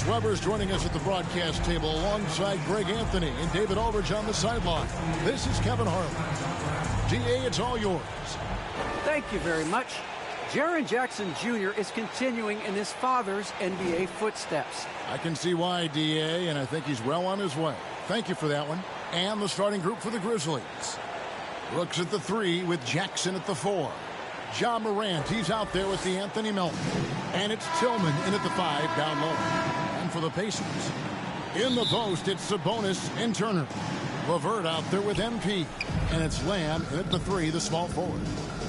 Chris Webber's joining us at the broadcast table alongside Greg Anthony and David Aldridge on the sideline. This is Kevin Harlan. GA, it's all yours. Thank you very much. Jaren Jackson Jr. is continuing in his father's NBA footsteps. I can see why, DA, and I think he's well on his way. Thank you for that one. And the starting group for the Grizzlies. Brooks at the 3 with Jackson at the 4. Ja Morant, he's out there with the Anthony Melton. And it's Tillman in at the 5 down low. And for the Pacers, in the post, it's Sabonis and Turner. LeVert out there with MP. And it's Lamb in at the 3, the small forward.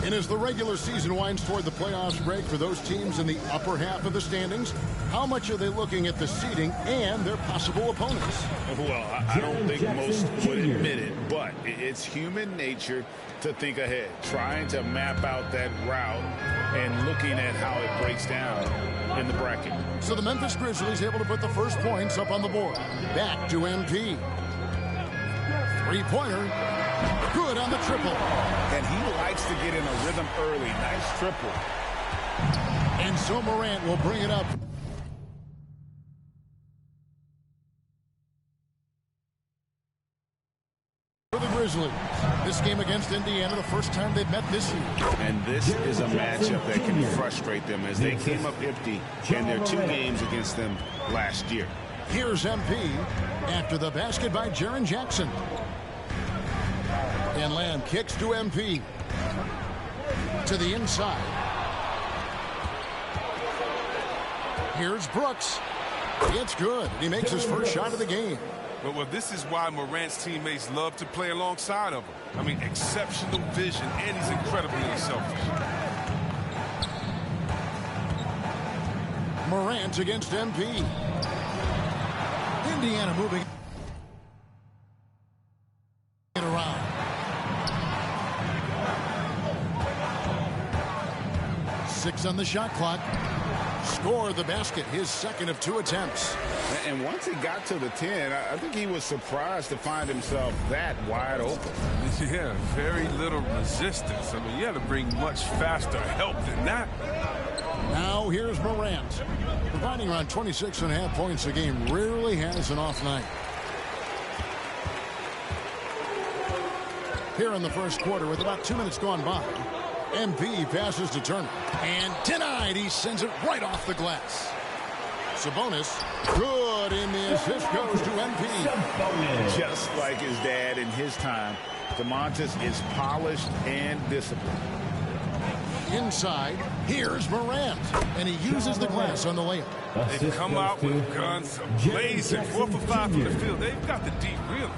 And as the regular season winds toward the playoffs, Greg, for those teams in the upper half of the standings, how much are they looking at the seeding and their possible opponents? Well, I don't think most would admit it, but it's human nature to think ahead, trying to map out that route and looking at how it breaks down in the bracket. So the Memphis Grizzlies able to put the first points up on the board. Back to MP. Three-pointer. Good on the triple. And he likes to get in a rhythm early. Nice triple. And so Morant will bring it up. For the Grizzlies. This game against Indiana, the first time they've met this year. And this is a matchup that can frustrate them as they came up empty in their 2 games against them last year. Here's MP after the basket by Jaren Jackson. And Lamb kicks to MP. To the inside. Here's Brooks. It's good. He makes his first shot of the game. Well, this is why Morant's teammates love to play alongside of him. I mean, exceptional vision, and he's incredibly unselfish. Morant against MP. Indiana moving it around. Six on the shot clock. Scored the basket, his second of 2 attempts. And once he got to the 10, I think he was surprised to find himself that wide open. Yeah, very little resistance. I mean, you had to bring much faster help than that. Now here's Morant. Providing around 26.5 points a game. Rarely has an off night. Here in the first quarter with about 2 minutes gone by. MP passes to Turner. And denied. He sends it right off the glass. Sabonis. Good, and the assist goes to MP. Just like his dad in his time, DeMontis is polished and disciplined. Inside, here's Morant. And he uses the glass on the layup. They've come out with guns blazing. 4 for 5 from the field. They've got the deep rhythm.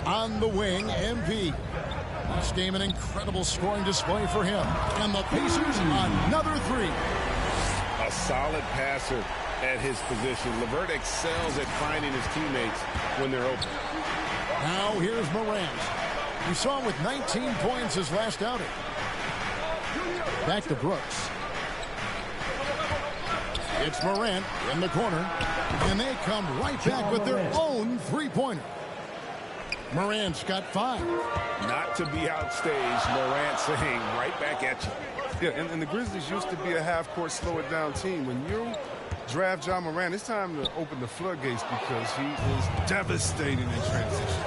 On the wing, MP. This game an incredible scoring display for him. And the Pacers another 3. A solid passer at his position. LeVert excels at finding his teammates when they're open. Now here's Morant. We saw him with 19 points his last outing. Back to Brooks. It's Morant in the corner. And they come right back with their own three-pointer. Morant's got 5. Not to be outstaged, Morant saying right back at you. Yeah, and the Grizzlies used to be a half-court slow-it-down team. When you draft Ja Morant, it's time to open the floodgates because he is devastating in transition.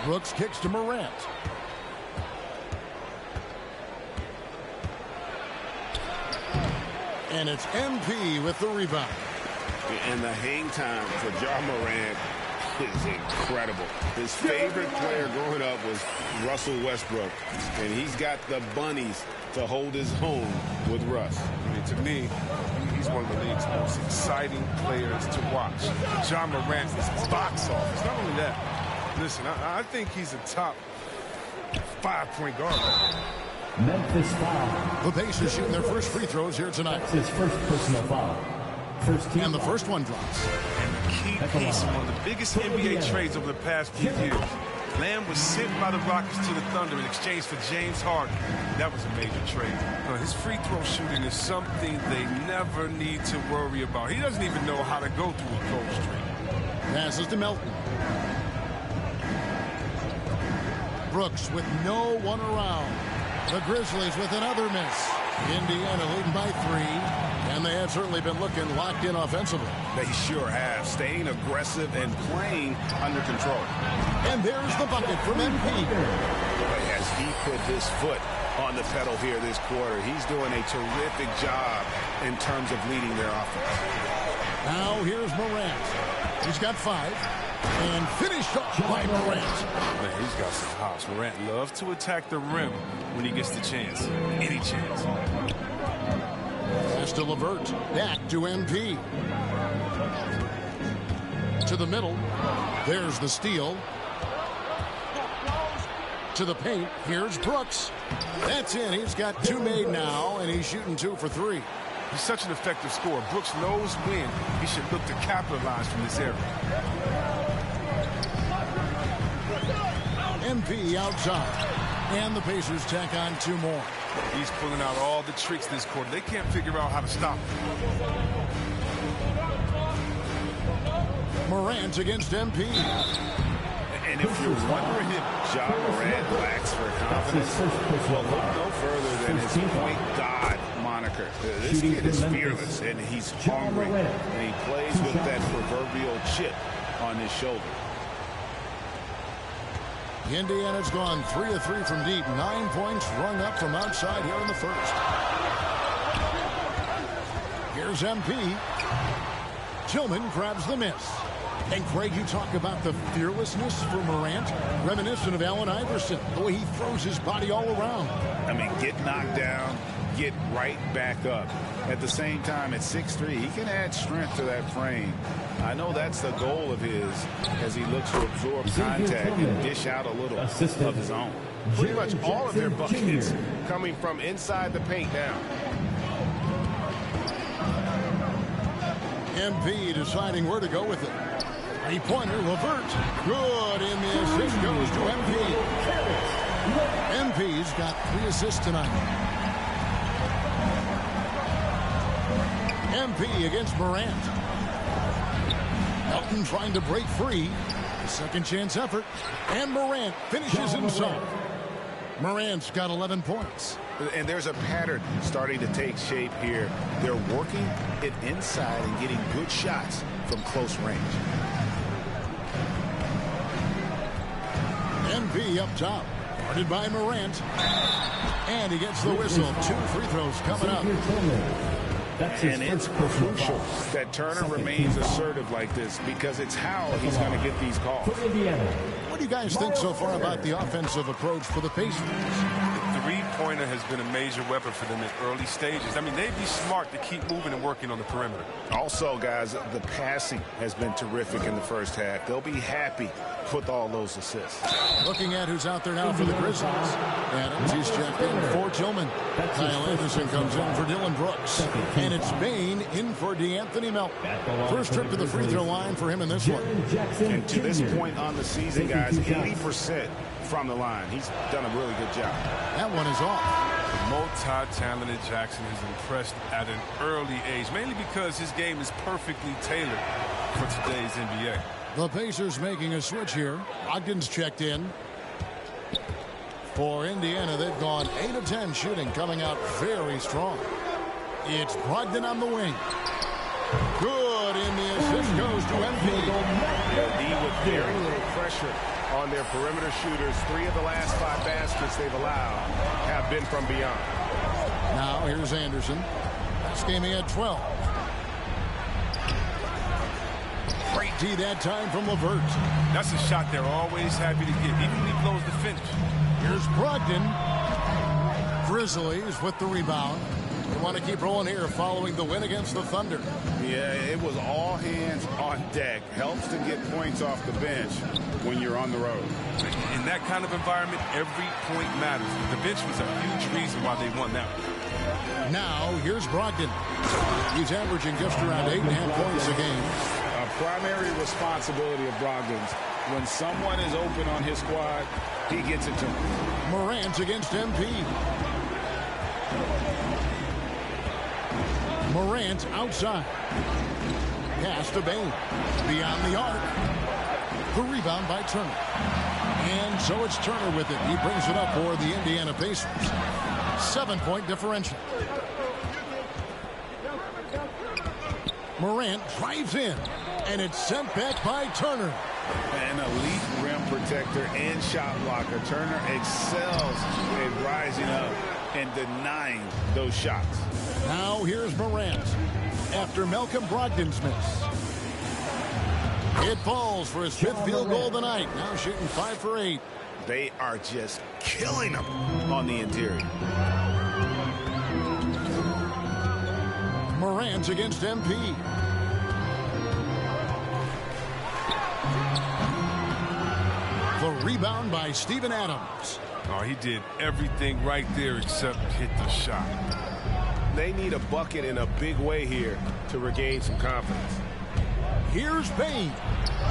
Brooks kicks to Morant. And it's MP with the rebound. And the hang time for Ja Morant is incredible. His favorite player growing up was Russell Westbrook. And he's got the bunnies to hold his own with Russ. I mean, to me, he's one of the league's most exciting players to watch. Ja Morant is box office. Not only that, listen, I think he's a top 5-point guard. Memphis foul. The Pacers shooting their first free throws here tonight. That's his first personal foul. First team and the first one drops. And the key piece, one of the biggest NBA trades over the past few years. Lamb was sent by the Rockets to the Thunder in exchange for James Harden. That was a major trade. His free throw shooting is something they never need to worry about. He doesn't even know how to go through a cold streak. Passes to Melton. Brooks with no one around. The Grizzlies with another miss. Indiana leading by 3, and they have certainly been looking locked in offensively. They sure have, staying aggressive and playing under control. And there's the bucket from MP. But as he put his foot on the pedal here this quarter, he's doing a terrific job in terms of leading their offense. Now here's Morant. He's got 5. And finished off by Morant. Man, he's got some hops. Morant loves to attack the rim when he gets the chance. Any chance. Pass to LeVert. Back to MP. To the middle. There's the steal. To the paint. Here's Brooks. That's in. He's got 2 made now, and he's shooting 2 for 3. He's such an effective scorer. Brooks knows when he should look to capitalize from this area. MP outside. And the Pacers tack on 2 more. He's pulling out all the tricks this quarter. They can't figure out how to stop him. Morant against MP. And if you're wondering if Ja Morant lacks for confidence, well, look no further than his point guard moniker. This kid is fearless, and he's hungry, and he plays with that proverbial chip on his shoulder. Indiana's gone 3 of 3 from deep. 9 points rung up from outside here in the first. Here's MP. Tillman grabs the miss. And Greg, you talk about the fearlessness for Morant, reminiscent of Allen Iverson, the way he throws his body all around. I mean, get knocked down, get right back up. At the same time, at 6'3", he can add strength to that frame. I know that's the goal of his as he looks to absorb contact and dish out a little of his own. Pretty much all of their buckets coming from inside the paint now. MP deciding where to go with it. 3-pointer, LeVert. Good, and the assist goes to MP. MP's got 3 assists tonight. MP against Morant. Elton trying to break free. Second chance effort. And Morant finishes inside. Morant's got 11 points. And there's a pattern starting to take shape here. They're working it inside and getting good shots from close range. MP up top. Guarded by Morant. And he gets the whistle. 2 free throws coming up. And it's crucial that Turner remains assertive like this because it's how he's going to get these calls. What do you guys think so far about the offensive approach for the Pacers? Three-pointer has been a major weapon for them at early stages. I mean, they'd be smart to keep moving and working on the perimeter. Also, guys, the passing has been terrific in the first half. They'll be happy with all those assists. Looking at who's out there now for the Grizzlies. Adams, he's checked in for Tillman. Kyle Anderson comes in for Dylan Brooks. And it's Bain in for DeAnthony Melton. First trip to the free throw line for him in this one. And to this point on the season, guys, 80% from the line. He's done a really good job. That one is off. Multi-talented Jackson has impressed at an early age, mainly because his game is perfectly tailored for today's NBA. The Pacers making a switch here. Ogden's checked in. For Indiana, they've gone 8 of 10 shooting, coming out very strong. It's Brogdon on the wing. Good, and the assist goes to MP. D with very little pressure on their perimeter shooters. 3 of the last 5 baskets they've allowed have been from beyond. Now here's Anderson. This game he had 12. Great D that time from LeVert. That's a shot they're always happy to get, even when he blows the finish. Here's Brogdon. Grizzlies with the rebound. They want to keep rolling here following the win against the Thunder. Yeah, it was all hands on deck. Helps to get points off the bench when you're on the road. In that kind of environment, every point matters. The bench was a huge reason why they won that one. Now, here's Brogdon. He's averaging just around 8.5 points a game. A primary responsibility of Brogdon's. When someone is open on his squad, he gets it to him. Morant against MP. Morant outside. Pass to Bain. Beyond the arc. The rebound by Turner. And so it's Turner with it. He brings it up for the Indiana Pacers. 7-point differential. Morant drives in, and it's sent back by Turner. An elite rim protector and shot blocker. Turner excels in rising up and denying those shots. Now here's Morant after Malcolm Brogdon's miss. It falls for his 5th field goal of the night. Now shooting 5 for 8. They are just killing them on the interior. Morant against MP. The rebound by Steven Adams. Oh, he did everything right there except hit the shot. They need a bucket in a big way here to regain some confidence. Here's Bain,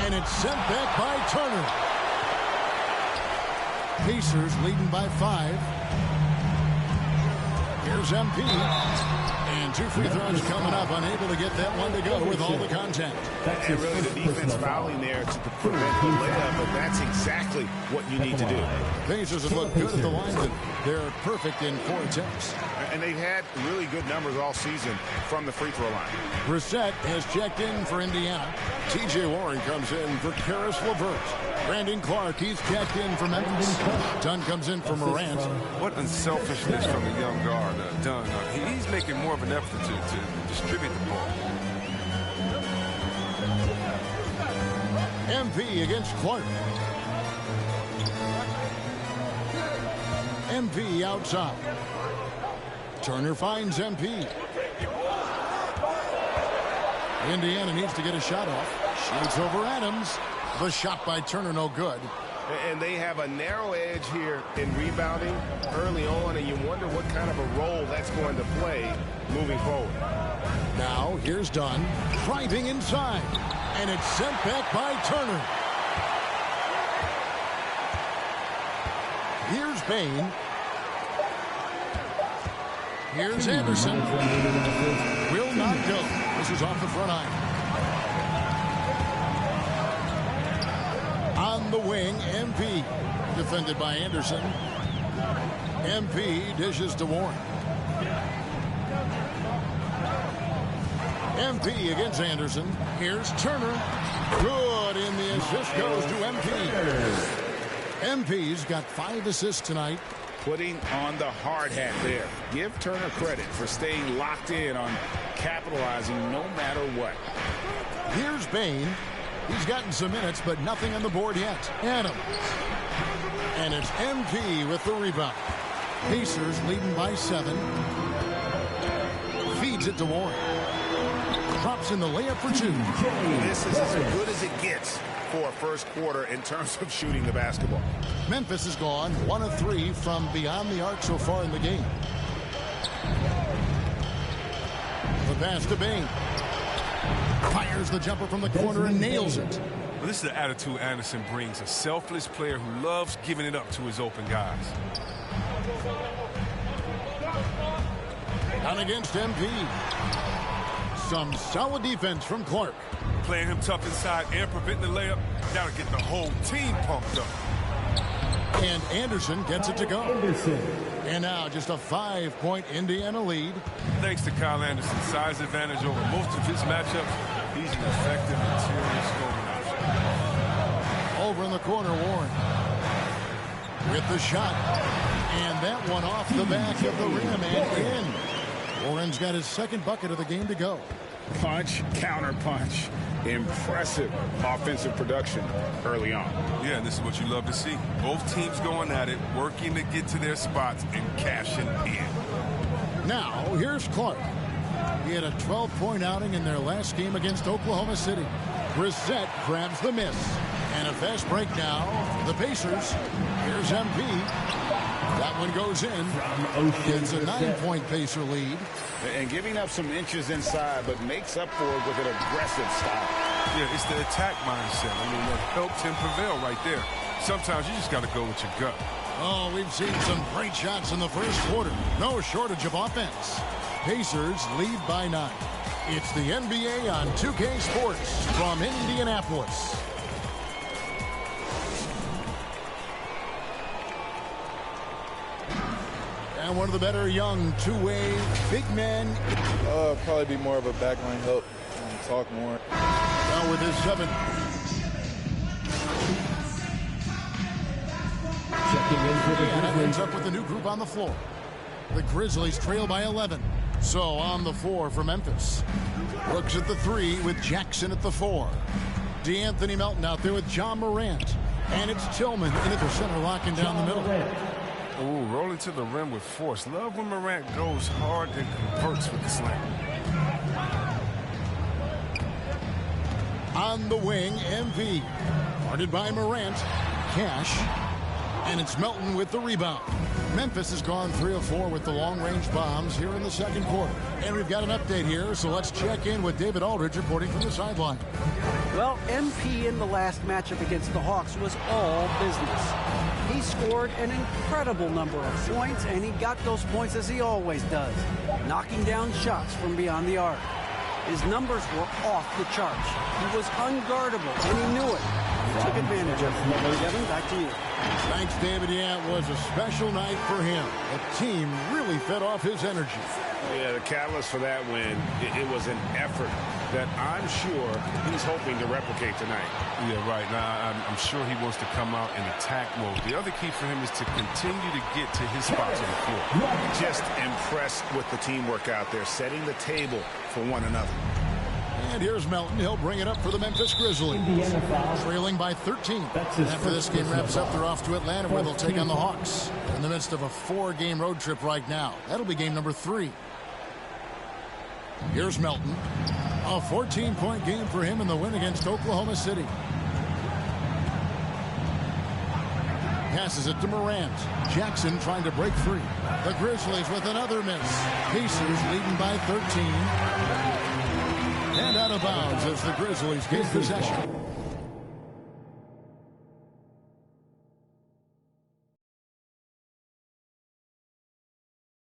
and it's sent back by Turner. Pacers leading by 5. Here's MP. And 2 free throws coming up, unable to get that one to go with all the contact. And really the defense fouling there to prevent the layup, but that's exactly what you need to do. Pacers have looked good at the line, but they're perfect in 4 attempts. And they've had really good numbers all season from the free throw line. Brissett has checked in for Indiana. T.J. Warren comes in for Karis LeVert. Brandon Clark, he's checked in for Memphis. Dunn comes in for Morant. What unselfishness from the young guard, Dunn. He's making more of an effort to distribute the ball. MP against Clark. MP outside. Turner finds MP. Indiana needs to get a shot off. Shoots over Adams. The shot by Turner no good. And they have a narrow edge here in rebounding early on, and you wonder what kind of a role that's going to play moving forward. Now here's Dunn driving inside, and it's sent back by Turner. Here's Bain. Here's Anderson. Will not go. This is off the front iron. On the wing, MP. Defended by Anderson. MP dishes to Warren. MP against Anderson. Here's Turner. Good, and the assist goes to MP. MP's got 5 assists tonight. Putting on the hard hat there. Give Turner credit for staying locked in on capitalizing no matter what. Here's Bain. He's gotten some minutes, but nothing on the board yet. Adams. And it's MP with the rebound. Pacers leading by 7. Feeds it to Warren. Drops in the layup for 2. This is as good as it gets for a first quarter in terms of shooting the basketball. Memphis has gone 1 of 3 from beyond the arc so far in the game. The pass to Bain. Fires the jumper from the corner and nails it. Well, this is the attitude Anderson brings. A selfless player who loves giving it up to his open guys. Down against MP. Some solid defense from Clark. Playing him tough inside and preventing the layup. That'll get the whole team pumped up. And Anderson gets it to go. And now just a 5-point Indiana lead. Thanks to Kyle Anderson's size advantage over most of his matchups, he's an effective interior scoring option. Over in the corner, Warren. With the shot. And that one off the back of the rim and in. Warren's got his 2nd bucket of the game to go. Punch, counter punch. Impressive offensive production early on. Yeah, and this is what you love to see. Both teams going at it, working to get to their spots and cashing in. Now, here's Clark. He had a 12-point outing in their last game against Oklahoma City. Brissett grabs the miss. And a fast break now for the Pacers. Here's MP. That one goes in. It's a 9-point Pacer lead. And giving up some inches inside, but makes up for it with an aggressive style. Yeah, it's the attack mindset. I mean, that helped him prevail right there. Sometimes you just got to go with your gut. Oh, we've seen some great shots in the first quarter. No shortage of offense. Pacers lead by 9. It's the NBA on 2K Sports from Indianapolis. And one of the better young two-way big men. Probably be more of a backline help and talk more. Now with his 7th. Checking in for the And that ends Grizzlies. up with a new group on the floor. The Grizzlies trail by 11. So on the 4 for Memphis. Brooks at the 3 with Jackson at the 4. DeAnthony Melton out there with Ja Morant. And it's Tillman in at the center, locking down the middle. Ooh, rolling to the rim with force. Love when Morant goes hard and converts with the slam. On the wing, MV. Guarded by Morant. Cash. And it's Melton with the rebound. Memphis has gone 3 of 4 with the long-range bombs here in the second quarter. And we've got an update here, so let's check in with David Aldridge reporting from the sideline. Well, MP in the last matchup against the Hawks was all business. He scored an incredible number of points, and he got those points as he always does, knocking down shots from beyond the arc. His numbers were off the charts. He was unguardable, and he knew it. He took advantage of it. Kevin, back to you. Thanks, David. Yeah, it was a special night for him. The team really fed off his energy. Yeah, the catalyst for that win, it was an effort that I'm sure he's hoping to replicate tonight. Yeah, right. Now, I'm sure he wants to come out in attack mode. The other key for him is to continue to get to his spots on the floor. Just impressed with the teamwork out there, setting the table for one another. And here's Melton. He'll bring it up for the Memphis Grizzlies. Indiana foul. Trailing by 13. That's his After this first game wraps personal up, they're off to Atlanta where they'll take on the 14. Hawks. They're in the midst of a 4-game road trip right now. That'll be game number 3. Here's Melton. A 14-point game for him in the win against Oklahoma City. Passes it to Morant. Jackson trying to break free. The Grizzlies with another miss. Pacers leading by 13. And out of bounds as the Grizzlies gain possession.